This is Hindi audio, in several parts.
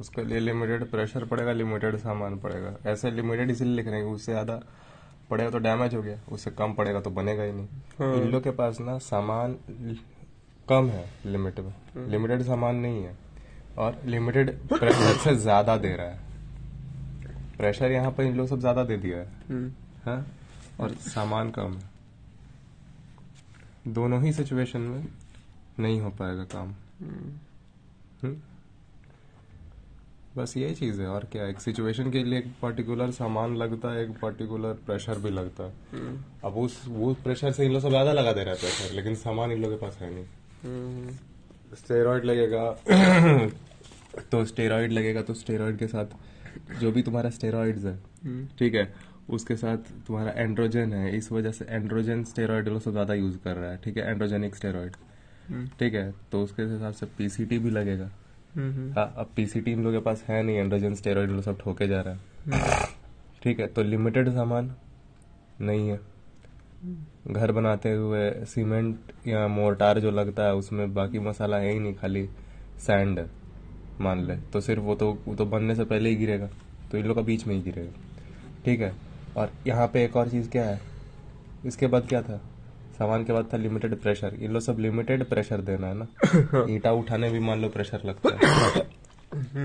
उसके लिए लिमिटेड प्रेशर पड़ेगा, लिमिटेड सामान पड़ेगा। ऐसे लिमिटेड इसलिए लिख रहे हैं कि उससे ज़्यादा पड़ेगा तो डैमेज हो गया, उससे कम पड़ेगा तो बनेगा ही नहीं। हाँ। इन लोग के पास ना सामान कम है लिमिट में, लिमिटेड सामान नहीं है और लिमिटेड प्रेशर से ज़्यादा दे रहा है। प्रेशर यहाँ पर इन लोग सब ज़्यादा दे दिया है, हाँ? और सामान कम है। दोनों ही सिचुएशन में नहीं हो पाएगा काम। बस यही चीज़ है और क्या। एक सिचुएशन के लिए एक पर्टिकुलर सामान लगता है, एक पर्टिकुलर प्रेशर भी लगता है। अब वो प्रेशर से इन लोग सब ज़्यादा लगा दे रहा है प्रेशर, लेकिन सामान इन लोग के पास है नहीं। स्टेरॉइड लगेगा तो स्टेरॉइड के साथ जो भी तुम्हारा स्टेरॉइड्स है, ठीक है, उसके साथ तुम्हारा एंड्रोजन है। इस वजह से एंड्रोजन स्टेरॉइड लोग सब ज़्यादा यूज कर रहा है, ठीक है, एंड्रोजेनिक स्टेरॉइड, ठीक है। तो उसके हिसाब से पीसीटी भी लगेगा। हाँ, अब पीसीटी इन लोगों के पास है नहीं, एंड्रोजन स्टेरॉइड लोग सब ठोके जा रहा है, ठीक है। तो लिमिटेड सामान नहीं है। घर बनाते हुए सीमेंट या मोर्टार जो लगता है उसमें बाकी मसाला है ही नहीं, खाली सैंड है मान ले, तो सिर्फ वो तो बनने से पहले ही गिरेगा, तो इन लोग का बीच में ही गिरेगा, ठीक है। और यहाँ पे एक और चीज़ क्या है, इसके बाद क्या था, सामान के बाद था लिमिटेड प्रेशर। इन लोग सब लिमिटेड प्रेशर देना है ना। ईंटा उठाने भी मान लो प्रेशर लगता है,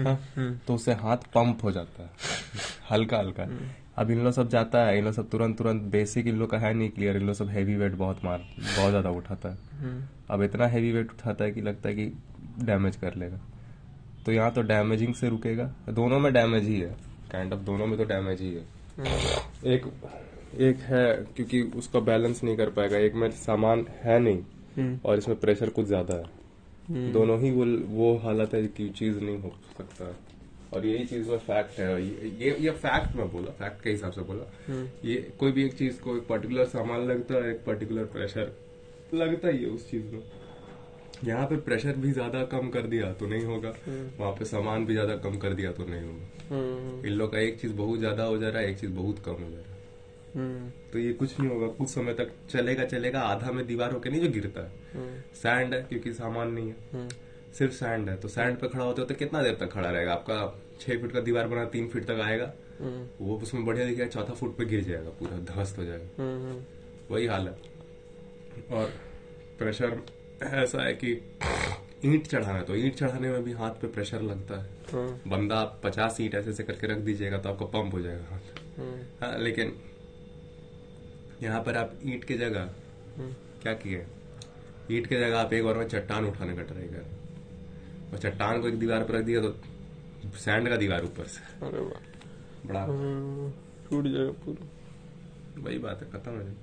हाँ? तो उससे हाथ पंप हो जाता है हल्का हल्का। अब इन लोग सब जाता है, इन लोग सब तुरंत बेसिक इन लोग का है नहीं क्लियर, इन लोग सब हैवी वेट बहुत ज़्यादा उठाता है। अब इतना हैवी वेट उठाता है कि लगता है कि डैमेज कर लेगा। तो यहाँ तो डैमेजिंग से रुकेगा, दोनों में डैमेज ही है, काइंड ऑफ दोनों में तो डैमेज ही है। एक है क्योंकि उसका बैलेंस नहीं कर पाएगा, एक में सामान है नहीं और इसमें प्रेशर कुछ ज्यादा है। दोनों ही वो हालत है कि चीज नहीं हो सकता है। और यही चीज में फैक्ट है, ये फैक्ट में बोला, फैक्ट के हिसाब से बोला। ये कोई भी एक चीज को एक पर्टिकुलर सामान लगता है, एक पर्टिकुलर प्रेशर लगता ही है उस चीज में। यहाँ पे प्रेशर भी ज्यादा कम कर दिया तो नहीं होगा, वहाँ पे सामान भी ज्यादा कम कर दिया तो नहीं होगा। इन लोग का एक चीज बहुत ज्यादा हो जा रहा है, एक चीज बहुत कम हो जा रहा है। तो ये कुछ नहीं होगा, कुछ समय तक चलेगा। आधा में दीवार होके नहीं जो गिरता है, सैंड है क्योंकि सामान नहीं है, सिर्फ सैंड है। तो सैंड पे खड़ा होते होते कितना देर तक खड़ा रहेगा? आपका 6 फीट का दीवार बना 3 फीट तक आएगा, वो उसमें बढ़िया दिखेगा, चौथा फुट पे गिर जाएगा, पूरा ध्वस्त हो जाएगा। वही हाल है। और प्रेशर ऐसा है कि ईंट चढ़ाना, तो ईंट चढ़ाने में भी हाथ पे प्रेशर लगता है। बंदा आप 50 ईंट ऐसे करके रख दीजिएगा तो आपका पंप हो जाएगा हाथ। हाँ, लेकिन यहाँ पर आप ईंट की जगह क्या किए, ईंट की जगह आप एक बार में चट्टान उठाने का ट्राई करें, और चट्टान को एक दीवार पर रख दिया तो सैंड का दीवार ऊपर से, अरे वाह, बड़ा टूट जाएगा पूरा। वही बात है, खत्म है।